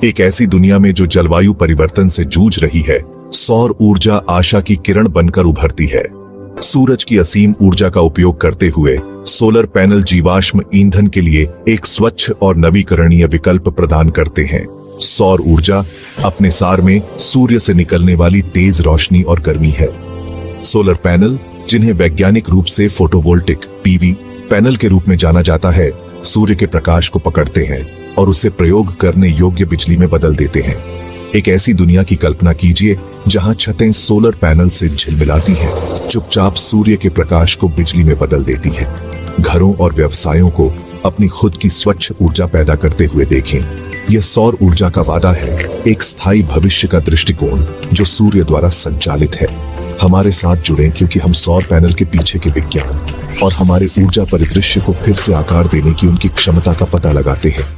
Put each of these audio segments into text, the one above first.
एक ऐसी दुनिया में जो जलवायु परिवर्तन से जूझ रही है, सौर ऊर्जा आशा की किरण बनकर उभरती है। सूरज की असीम ऊर्जा का उपयोग करते हुए सोलर पैनल जीवाश्म ईंधन के लिए एक स्वच्छ और नवीकरणीय विकल्प प्रदान करते हैं। सौर ऊर्जा अपने सार में सूर्य से निकलने वाली तेज रोशनी और गर्मी है। सोलर पैनल, जिन्हें वैज्ञानिक रूप से फोटोवोल्टिक पीवी पैनल के रूप में जाना जाता है, सूर्य के प्रकाश को पकड़ते हैं और उसे प्रयोग करने योग्य बिजली में बदल देते हैं। एक ऐसी दुनिया की कल्पना कीजिए जहां छतें सोलर पैनल से झिलमिलाती हैं, चुपचाप सूर्य के प्रकाश को बिजली में बदल देती हैं। घरों और व्यवसायों को अपनी खुद की स्वच्छ ऊर्जा पैदा करते हुए देखें। यह सौर ऊर्जा का वादा है, एक स्थायी भविष्य का दृष्टिकोण जो सूर्य द्वारा संचालित है। हमारे साथ जुड़ें, क्योंकि हम सौर पैनल के पीछे के विज्ञान और हमारे ऊर्जा परिदृश्य को फिर से आकार देने की उनकी क्षमता का पता लगाते हैं।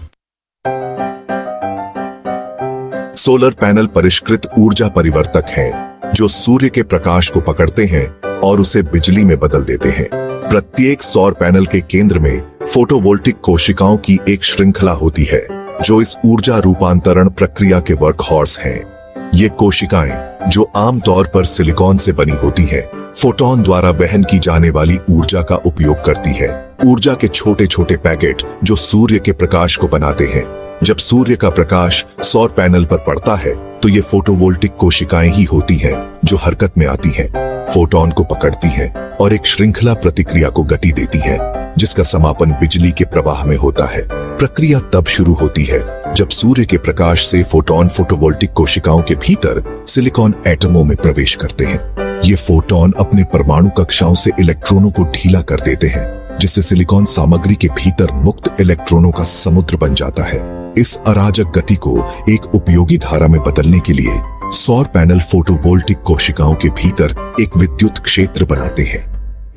सोलर पैनल परिष्कृत ऊर्जा परिवर्तक हैं, जो सूर्य के प्रकाश को पकड़ते हैं और उसे बिजली में बदल देते हैं। प्रत्येक सौर पैनल के केंद्र में फोटोवोल्टिक कोशिकाओं की एक श्रृंखला होती है, जो इस ऊर्जा रूपांतरण प्रक्रिया के वर्कहॉर्स हैं। ये कोशिकाएं, जो आमतौर पर सिलिकॉन से बनी होती हैं, फोटोन द्वारा वहन की जाने वाली ऊर्जा का उपयोग करती है। ऊर्जा के छोटे छोटे पैकेट जो सूर्य के प्रकाश को बनाते हैं। जब सूर्य का प्रकाश सौर पैनल पर पड़ता है तो ये फोटोवोल्टिक कोशिकाएं ही होती हैं जो हरकत में आती हैं, फोटोन को पकड़ती हैं और एक श्रृंखला प्रतिक्रिया को गति देती है, जिसका समापन बिजली के प्रवाह में होता है। प्रक्रिया तब शुरू होती है जब सूर्य के प्रकाश से फोटोन फोटोवोल्टिक कोशिकाओं के भीतर सिलिकॉन एटमों में प्रवेश करते हैं। ये फोटोन अपने परमाणु कक्षाओं से इलेक्ट्रॉनों को ढीला कर देते हैं, जिससे सिलिकॉन सामग्री के भीतर मुक्त इलेक्ट्रॉनों का समुद्र बन जाता है। इस अराजक गति को एक उपयोगी धारा में बदलने के लिए सौर पैनल फोटोवोल्टिक कोशिकाओं के भीतर एक विद्युत क्षेत्र बनाते हैं।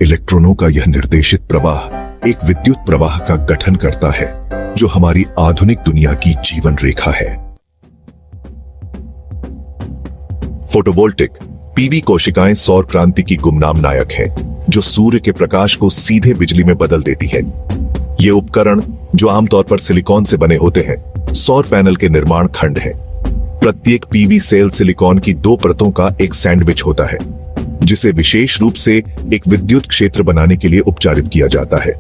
इलेक्ट्रॉनों का यह निर्देशित प्रवाह एक विद्युत प्रवाह का गठन करता है, जो हमारी आधुनिक दुनिया की जीवन रेखा है। फोटोवोल्टिक पीवी कोशिकाएं सौर क्रांति की गुमनाम नायक हैं, जो सूर्य के प्रकाश को सीधे बिजली में बदल देती है। ये उपकरण, जो आमतौर पर सिलिकॉन से बने होते हैं, सौर पैनल के निर्माण खंड हैं। प्रत्येक पीवी सेल सिलिकॉन की 2 परतों का एक सैंडविच होता है, जिसे विशेष रूप से एक विद्युत क्षेत्र बनाने के लिए उपचारित किया जाता है।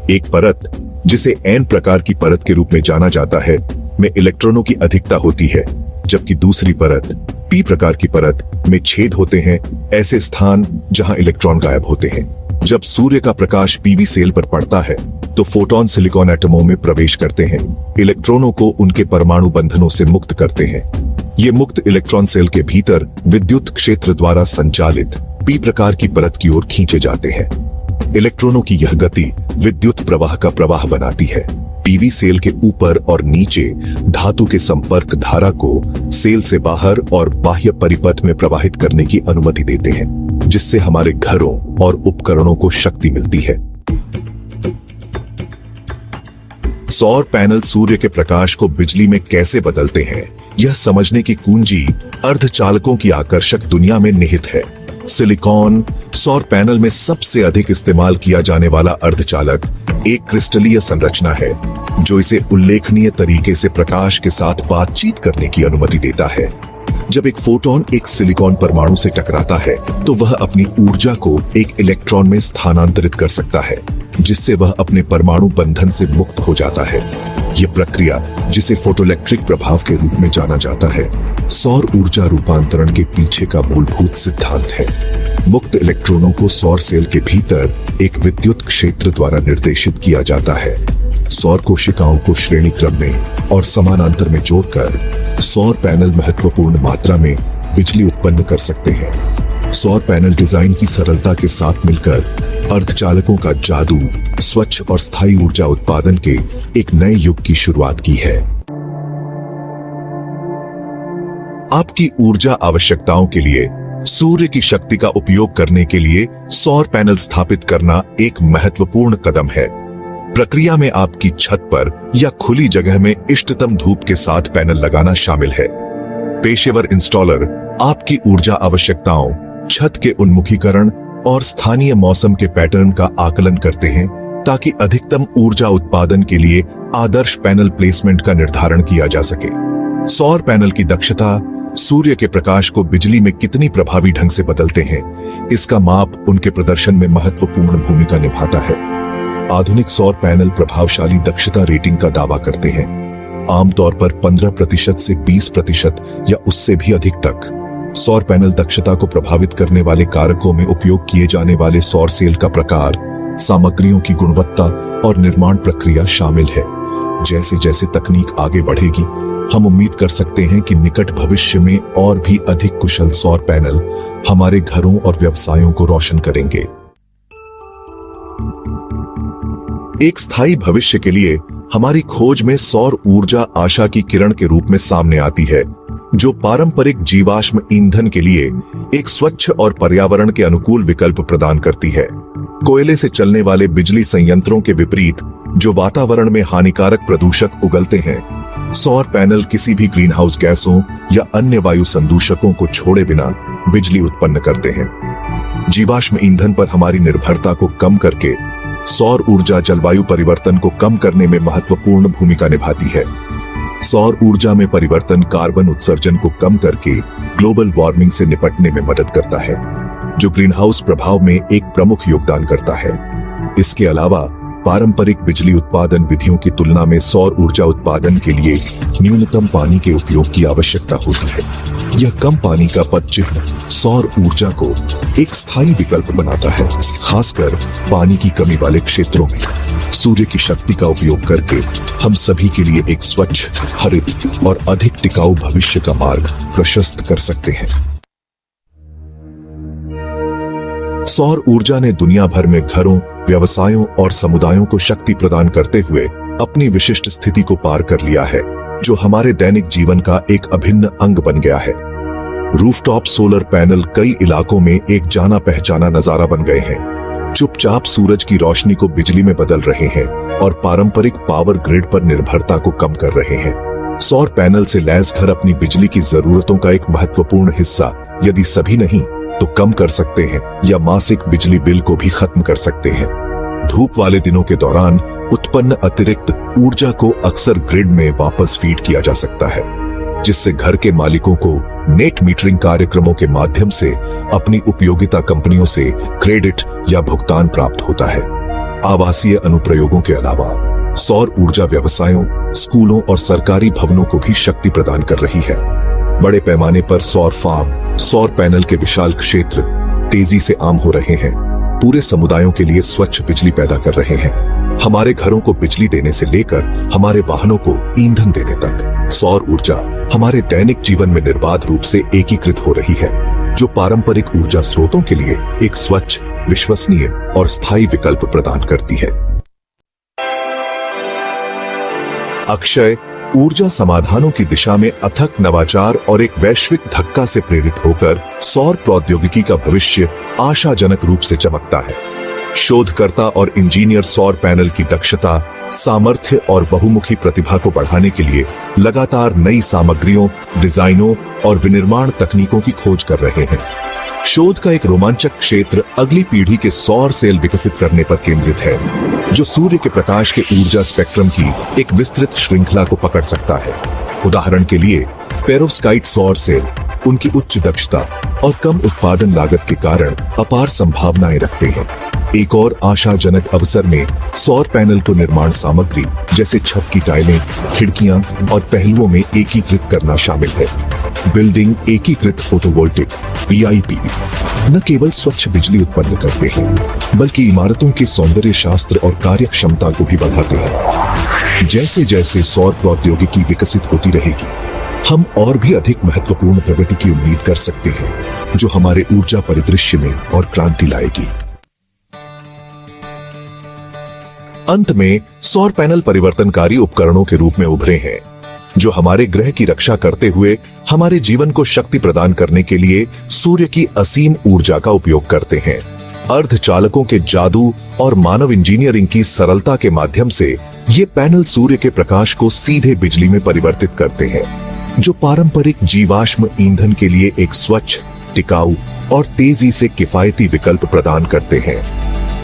एक परत, जिसे एन प्रकार की परत के रूप में जाना जाता है, में इलेक्ट्रॉनों की अधिकता होती है, जबकि दूसरी परत, पी प्रकार की परत, में छेद होते हैं, ऐसे स्थान जहां इलेक्ट्रॉन गायब होते हैं। जब सूर्य का प्रकाश पीवी सेल पर पड़ता है तो फोटोन सिलिकॉन एटमों में प्रवेश करते हैं, इलेक्ट्रॉनों को उनके परमाणु बंधनों से मुक्त करते हैं। ये मुक्त इलेक्ट्रॉन सेल के भीतर विद्युत क्षेत्र द्वारा संचालित पी प्रकार की परत की ओर खींचे जाते हैं। इलेक्ट्रॉनों की यह गति विद्युत प्रवाह का प्रवाह बनाती है। पीवी सेल के ऊपर और नीचे धातु के संपर्क धारा को सेल से बाहर और बाह्य परिपथ में प्रवाहित करने की अनुमति देते हैं, जिससे हमारे घरों और उपकरणों को शक्ति मिलती है। सौर पैनल सूर्य के प्रकाश को बिजली में कैसे बदलते हैं, यह समझने की कुंजी अर्धचालकों की आकर्षक दुनिया में निहित है। सिलिकॉन सौर पैनल में सबसे अधिक इस्तेमाल किया जाने वाला अर्धचालक एक क्रिस्टलीय संरचना है, जो इसे उल्लेखनीय तरीके से प्रकाश के साथ बातचीत करने की अनुमति देता है। जब एक फोटोन एक सिलिकॉन परमाणु से टकराता है तो वह अपनी ऊर्जा को एक इलेक्ट्रॉन में स्थानांतरित कर सकता है, जिससे वह अपने परमाणु बंधन से मुक्त हो जाता है। यह प्रक्रिया, जिसे फोटोइलेक्ट्रिक प्रभाव के रूप में जाना जाता है, सौर ऊर्जा रूपांतरण के पीछे का मूलभूत सिद्धांत है। मुक्त इलेक्ट्रॉनों को सौर सेल के भीतर एक विद्युत क्षेत्र द्वारा निर्देशित किया जाता है। सौर कोशिकाओं को श्रेणी क्रम में और समानांतर में जोड़कर सौर पैनल महत्वपूर्ण मात्रा में बिजली उत्पन्न कर सकते हैं। सौर पैनल डिजाइन की सरलता के साथ मिलकर अर्धचालकों का जादू स्वच्छ और स्थायी ऊर्जा उत्पादन के एक नए युग की शुरुआत की है। आपकी ऊर्जा आवश्यकताओं के लिए सूर्य की शक्ति का उपयोग करने के लिए सौर पैनल स्थापित करना एक महत्वपूर्ण कदम है। प्रक्रिया में आपकी छत पर या खुली जगह में इष्टतम धूप के साथ पैनल लगाना शामिल है। पेशेवर इंस्टॉलर आपकी ऊर्जा आवश्यकताओं, छत के उन्मुखीकरण और स्थानीय मौसम के पैटर्न का आकलन करते हैं, ताकि अधिकतम ऊर्जा उत्पादन के लिए आदर्श पैनल प्लेसमेंट का निर्धारण किया जा सके। सौर पैनल की दक्षता सूर्य के प्रकाश को बिजली में कितनी प्रभावी ढंग से बदलते हैं, इसका माप उनके प्रदर्शन में महत्वपूर्ण भूमिका निभाता है। आधुनिक सौर पैनल प्रभावशाली दक्षता रेटिंग का दावा करते हैं, आमतौर पर 15% से 20% या उससे भी अधिक तक। सौर पैनल दक्षता को प्रभावित करने वाले कारकों में उपयोग किए जाने वाले सौर सेल का प्रकार, सामग्रियों की गुणवत्ता और निर्माण प्रक्रिया शामिल है। जैसे जैसे तकनीक आगे बढ़ेगी, हम उम्मीद कर सकते हैं कि निकट भविष्य में और भी अधिक कुशल सौर पैनल हमारे घरों और व्यवसायों को रोशन करेंगे। एक स्थायी भविष्य के लिए हमारी खोज में सौर ऊर्जा आशा की किरण के रूप में सामने आती है, जो पारंपरिक जीवाश्म ईंधन के लिए एक स्वच्छ और पर्यावरण के अनुकूल विकल्प प्रदान करती है। कोयले से चलने वाले बिजली संयंत्रों के विपरीत, जो वातावरण में हानिकारक प्रदूषक उगलते हैं, सौर पैनल किसी भी ग्रीनहाउस गैसों या अन्य वायु संदूषकों को छोड़े बिना बिजली उत्पन्न करते हैं। जीवाश्म ईंधन पर हमारी निर्भरता को कम करके सौर ऊर्जा जलवायु परिवर्तन को कम करने में महत्वपूर्ण भूमिका निभाती है। सौर ऊर्जा में परिवर्तन कार्बन उत्सर्जन को कम करके ग्लोबल वार्मिंग से निपटने में मदद करता है, जो ग्रीनहाउस प्रभाव में एक प्रमुख योगदान करता है। इसके अलावा पारंपरिक बिजली उत्पादन विधियों की तुलना में सौर ऊर्जा उत्पादन के लिए न्यूनतम पानी के उपयोग की आवश्यकता होती है। यह कम पानी का पदचिह्न सौर ऊर्जा को एक स्थायी विकल्प बनाता है, खासकर पानी की कमी वाले क्षेत्रों में। सूर्य की शक्ति का उपयोग करके हम सभी के लिए एक स्वच्छ, हरित और अधिक टिकाऊ भविष्य का मार्ग प्रशस्त कर सकते हैं। सौर ऊर्जा ने दुनिया भर में घरों, व्यवसायों और समुदायों को शक्ति प्रदान करते हुए अपनी विशिष्ट स्थिति को पार कर लिया है, जो हमारे दैनिक जीवन का एक अभिन्न अंग बन गया है। रूफटॉप सोलर पैनल कई इलाकों में एक जाना पहचाना नजारा बन गए हैं, चुपचाप सूरज की रोशनी को बिजली में बदल रहे हैं और पारंपरिक पावर ग्रिड पर निर्भरता को कम कर रहे हैं। सौर पैनल से लैस घर अपनी बिजली की जरूरतों का एक महत्वपूर्ण हिस्सा, यदि सभी नहीं तो कम कर सकते हैं, या मासिक बिजली बिल को भी खत्म कर सकते हैं। धूप वाले दिनों के दौरान उत्पन्न अतिरिक्त ऊर्जा को अक्सर ग्रिड में वापस फीड किया जा सकता है, जिससे घर के मालिकों को नेट मीटरिंग कार्यक्रमों के माध्यम से अपनी उपयोगिता कंपनियों से क्रेडिट या भुगतान प्राप्त होता है। आवासीय अनुप्रयोगों के अलावा सौर ऊर्जा व्यवसायों, स्कूलों और सरकारी भवनों को भी शक्ति प्रदान कर रही है। बड़े पैमाने पर सौर फार्म, सौर पैनल के विशाल क्षेत्र तेजी से आम हो रहे हैं, पूरे समुदायों के लिए स्वच्छ बिजली पैदा कर रहे हैं। हमारे घरों को बिजली देने से लेकर हमारे वाहनों को ईंधन देने तक सौर ऊर्जा हमारे दैनिक जीवन में निर्बाध रूप से एकीकृत हो रही है, जो पारंपरिक ऊर्जा स्रोतों के लिए एक स्वच्छ, विश्वसनीय और स्थायी विकल्प प्रदान करती है। अक्षय ऊर्जा समाधानों की दिशा में अथक नवाचार और एक वैश्विक धक्का से प्रेरित होकर सौर प्रौद्योगिकी का भविष्य आशाजनक रूप से चमकता है। शोधकर्ता और इंजीनियर सौर पैनल की दक्षता, सामर्थ्य और बहुमुखी प्रतिभा को बढ़ाने के लिए लगातार नई सामग्रियों, डिजाइनों और विनिर्माण तकनीकों की खोज कर रहे हैं। शोध का एक रोमांचक क्षेत्र अगली पीढ़ी के सौर सेल विकसित करने पर केंद्रित है, जो सूर्य के प्रकाश के ऊर्जा स्पेक्ट्रम की एक विस्तृत श्रृंखला को पकड़ सकता है। उदाहरण के लिए पेरोव्स्काइट सौर सेल उनकी उच्च दक्षता और कम उत्पादन लागत के कारण अपार संभावनाएं रखते हैं। एक और आशाजनक अवसर में सौर पैनल को निर्माण सामग्री जैसे छत की टाइलें, खिड़कियां और पहलुओं में एकीकृत करना शामिल है। बिल्डिंग एकीकृत फोटोवोल्टिक (BIP) न केवल स्वच्छ बिजली उत्पन्न करते हैं, बल्कि इमारतों के सौंदर्य शास्त्र और कार्यक्षमता को भी बढ़ाते हैं। जैसे जैसे सौर प्रौद्योगिकी विकसित होती रहेगी, हम और भी अधिक महत्वपूर्ण प्रगति की उम्मीद कर सकते हैं, जो हमारे ऊर्जा परिदृश्य में और क्रांति लाएगी। अंत में सौर पैनल परिवर्तनकारी उपकरणों के रूप में उभरे हैं, जो हमारे ग्रह की रक्षा करते हुए हमारे जीवन को शक्ति प्रदान करने के लिए सूर्य की असीम ऊर्जा का उपयोग करते हैं। अर्धचालकों के जादू और मानव इंजीनियरिंग की सरलता के माध्यम से ये पैनल सूर्य के प्रकाश को सीधे बिजली में परिवर्तित करते हैं, जो पारंपरिक जीवाश्म ईंधन के लिए एक स्वच्छ, टिकाऊ और तेजी से किफायती विकल्प प्रदान करते हैं।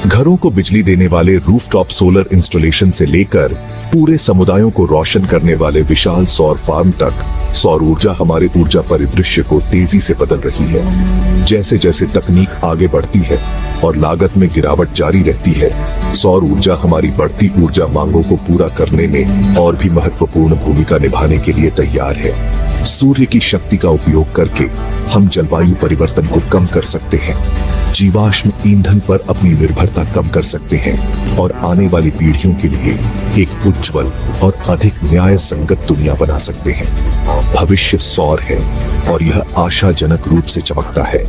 घरों को बिजली देने वाले रूफटॉप सोलर इंस्टॉलेशन से लेकर पूरे समुदायों को रोशन करने वाले विशाल सौर फार्म तक, सौर ऊर्जा हमारे ऊर्जा परिदृश्य को तेजी से बदल रही है। जैसे जैसे तकनीक आगे बढ़ती है और लागत में गिरावट जारी रहती है, सौर ऊर्जा हमारी बढ़ती ऊर्जा मांगों को पूरा करने में और भी महत्वपूर्ण भूमिका निभाने के लिए तैयार है। सूर्य की शक्ति का उपयोग करके हम जलवायु परिवर्तन को कम कर सकते हैं, जीवाश्म ईंधन पर अपनी निर्भरता कम कर सकते हैं और आने वाली पीढ़ियों के लिए एक उज्जवल और अधिक न्याय संगत दुनिया बना सकते हैं। भविष्य सौर है और यह आशाजनक रूप से चमकता है।